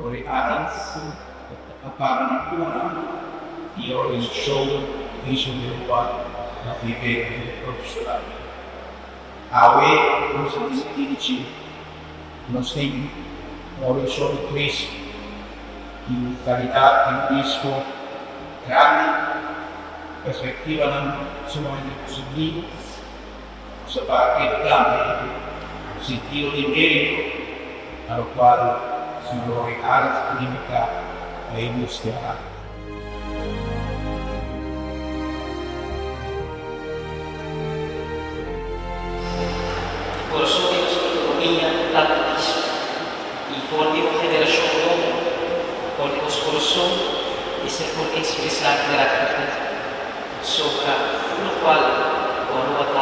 Rory Arends, para ng unang, he always showed vision ng one na vive professional. Awe, kung sa disiplinity, nos tem orientazione questo, in qualità, in disco, grande, perspectiva ng sumamente positivo, sa parte grande, sentido di merito, al quale si Rory Arends limita a industria. Por eso Dios economía tanto dice, y por Dios generación por Dios corazón, es el por expresar gratitud, sobre lo cual, por lo que